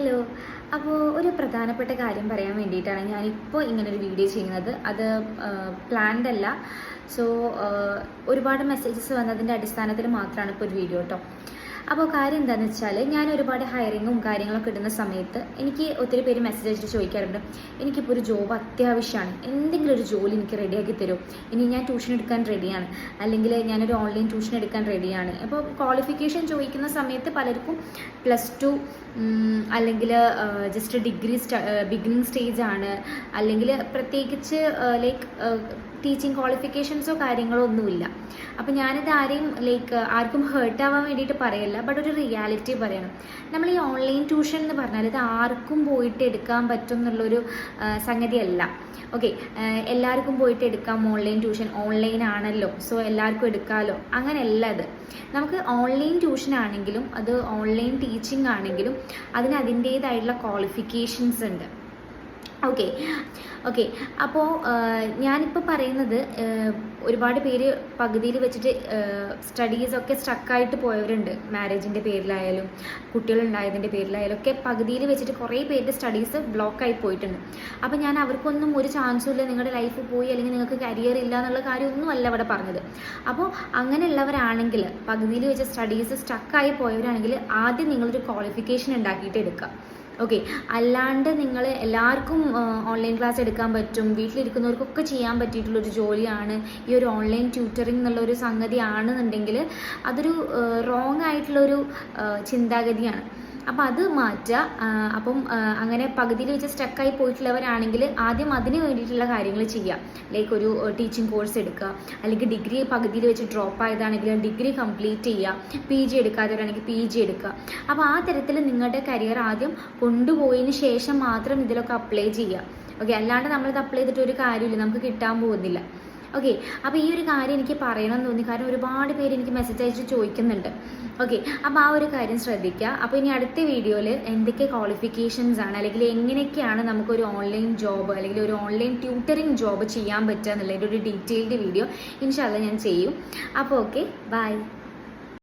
Hello. അപ്പോൾ ഒരു പ്രധാനപ്പെട്ട കാര്യം പറയാൻ വേണ്ടിയിട്ടാണ് ഞാനിപ്പോൾ ഇങ്ങനൊരു വീഡിയോ ചെയ്യുന്നത്. അത് പ്ലാൻഡ് അല്ല. സോ ഒരുപാട് മെസ്സേജസ് വന്നതിൻ്റെ അടിസ്ഥാനത്തിൽ മാത്രമാണ് ഇപ്പോൾ ഒരു വീഡിയോ കേട്ടോ. അപ്പോൾ കാര്യം എന്താണെന്ന് വെച്ചാൽ, ഞാൻ ഒരുപാട് ഹയറിങ്ങും കാര്യങ്ങളൊക്കെ ഇടുന്ന സമയത്ത് എനിക്ക് ഒത്തിരി പേര് മെസ്സേജ് അയച്ചിട്ട് ചോദിക്കാറുണ്ട്, എനിക്കിപ്പോൾ ഒരു ജോബ് അത്യാവശ്യമാണ്, എന്തെങ്കിലും ഒരു ജോലി എനിക്ക് റെഡിയാക്കി തരും, ഇനി ഞാൻ ട്യൂഷൻ എടുക്കാൻ റെഡിയാണ്, അല്ലെങ്കിൽ ഞാനൊരു ഓൺലൈൻ ട്യൂഷൻ എടുക്കാൻ റെഡിയാണ്. അപ്പോൾ ക്വാളിഫിക്കേഷൻ ചോദിക്കുന്ന സമയത്ത് പലർക്കും +2 അല്ലെങ്കിൽ ജസ്റ്റ് ഡിഗ്രി ബിഗിനിങ് സ്റ്റേജ് ആണ്, അല്ലെങ്കിൽ പ്രത്യേകിച്ച് ലൈക്ക് ടീച്ചിങ് ക്വാളിഫിക്കേഷൻസോ കാര്യങ്ങളോ ഒന്നുമില്ല. അപ്പോൾ ഞാനിത് ആർക്കും ഹേർട്ട് ആവാൻ വേണ്ടിയിട്ട് പറയല്ല, ബട്ട് ഒരു റിയാലിറ്റി പറയണം. നമ്മൾ ഈ ഓൺലൈൻ ട്യൂഷൻ എന്ന് പറഞ്ഞാൽ ഇത് ആർക്കും പോയിട്ട് എടുക്കാൻ പറ്റും എന്നുള്ളൊരു സംഗതിയല്ല. ഓക്കെ, എല്ലാവർക്കും പോയിട്ട് എടുക്കാം ഓൺലൈൻ ട്യൂഷൻ, ഓൺലൈൻ ആണല്ലോ, സോ എല്ലാവർക്കും എടുക്കാമല്ലോ, അങ്ങനെയല്ല. അത് നമുക്ക് ഓൺലൈൻ ട്യൂഷൻ ആണെങ്കിലും അത് ഓൺലൈൻ ടീച്ചിങ് ആണെങ്കിലും അതിന് അതിൻ്റേതായിട്ടുള്ള ക്വാളിഫിക്കേഷൻസ് ഉണ്ട്. ഓക്കെ. അപ്പോൾ ഞാനിപ്പോൾ പറയുന്നത്, ഒരുപാട് പേര് പകുതിയിൽ വെച്ചിട്ട് സ്റ്റഡീസൊക്കെ സ്റ്റക്കായിട്ട് പോയവരുണ്ട്. മാരേജിൻ്റെ പേരിലായാലും കുട്ടികളുണ്ടായതിൻ്റെ പേരിലായാലും ഒക്കെ പകുതിയിൽ വെച്ചിട്ട് കുറേ പേരുടെ സ്റ്റഡീസ് ബ്ലോക്കായി പോയിട്ടുണ്ട്. അപ്പോൾ ഞാൻ അവർക്കൊന്നും ഒരു ചാൻസും ഇല്ല, നിങ്ങളുടെ ലൈഫ് പോയി അല്ലെങ്കിൽ നിങ്ങൾക്ക് കരിയർ ഇല്ല എന്നുള്ള കാര്യമൊന്നും അല്ല ഇവിടെ പറഞ്ഞത്. അപ്പോൾ അങ്ങനെയുള്ളവരാണെങ്കിൽ, പകുതിയിൽ വെച്ച് സ്റ്റഡീസ് സ്റ്റക്കായി പോയവരാണെങ്കിൽ ആദ്യം നിങ്ങളൊരു ക്വാളിഫിക്കേഷൻ ഉണ്ടാക്കിയിട്ട് എടുക്കുക. ഓക്കെ, അല്ലാണ്ട് നിങ്ങൾ എല്ലാവർക്കും ഓൺലൈൻ ക്ലാസ് എടുക്കാൻ പറ്റും, വീട്ടിലിരിക്കുന്നവർക്കൊക്കെ ചെയ്യാൻ പറ്റിയിട്ടുള്ളൊരു ജോലിയാണ് ഈ ഒരു ഓൺലൈൻ ട്യൂട്ടറിങ് എന്നുള്ളൊരു സംഗതി ആണെന്നുണ്ടെങ്കിൽ അതൊരു റോങ് ആയിട്ടുള്ളൊരു ചിന്താഗതിയാണ്. അപ്പോൾ അത് മാറ്റുക. അപ്പം അങ്ങനെ പകുതിയിൽ വെച്ച് സ്റ്റക്കായി പോയിട്ടുള്ളവരാണെങ്കിൽ ആദ്യം അതിന് വേണ്ടിയിട്ടുള്ള കാര്യങ്ങൾ ചെയ്യുക. ലൈക്ക് ഒരു ടീച്ചിങ് കോഴ്സ് എടുക്കുക, അല്ലെങ്കിൽ ഡിഗ്രി പകുതിയിൽ വെച്ച് ഡ്രോപ്പ് ആയതാണെങ്കിൽ ഡിഗ്രി കംപ്ലീറ്റ് ചെയ്യുക, PG എടുക്കാത്തവരാണെങ്കിൽ PG എടുക്കുക. അപ്പോൾ ആ തരത്തിൽ നിങ്ങളുടെ കരിയർ ആദ്യം കൊണ്ടുപോയതിന് ശേഷം മാത്രം ഇതിലൊക്കെ അപ്ലൈ ചെയ്യുക. ഓക്കെ, അല്ലാണ്ട് നമ്മളിത് അപ്ലൈ ചെയ്തിട്ട് ഒരു കാര്യമില്ല, നമുക്ക് കിട്ടാൻ പോകുന്നില്ല. ഓക്കെ, അപ്പോൾ ഈ ഒരു കാര്യം എനിക്ക് പറയണമെന്ന് തോന്നി, കാരണം ഒരുപാട് പേര് എനിക്ക് മെസ്സേജ് അയച്ച് ചോദിക്കുന്നുണ്ട്. ഓക്കെ, അപ്പോൾ ആ ഒരു കാര്യം ശ്രദ്ധിക്കുക. അപ്പോൾ ഇനി അടുത്ത വീഡിയോയിൽ എന്തൊക്കെ ക്വാളിഫിക്കേഷൻസ് ആണ്, അല്ലെങ്കിൽ എങ്ങനെയൊക്കെയാണ് നമുക്കൊരു ഓൺലൈൻ ജോബ് അല്ലെങ്കിൽ ഒരു ഓൺലൈൻ ട്യൂട്ടറിങ് ജോബ് ചെയ്യാൻ പറ്റുക എന്നുള്ളതിൻ്റെ ഒരു ഡീറ്റെയിൽഡ് വീഡിയോ ഇൻഷാ അല്ലാഹ് ഞാൻ ചെയ്യും. അപ്പോൾ ഓക്കെ, ബൈ.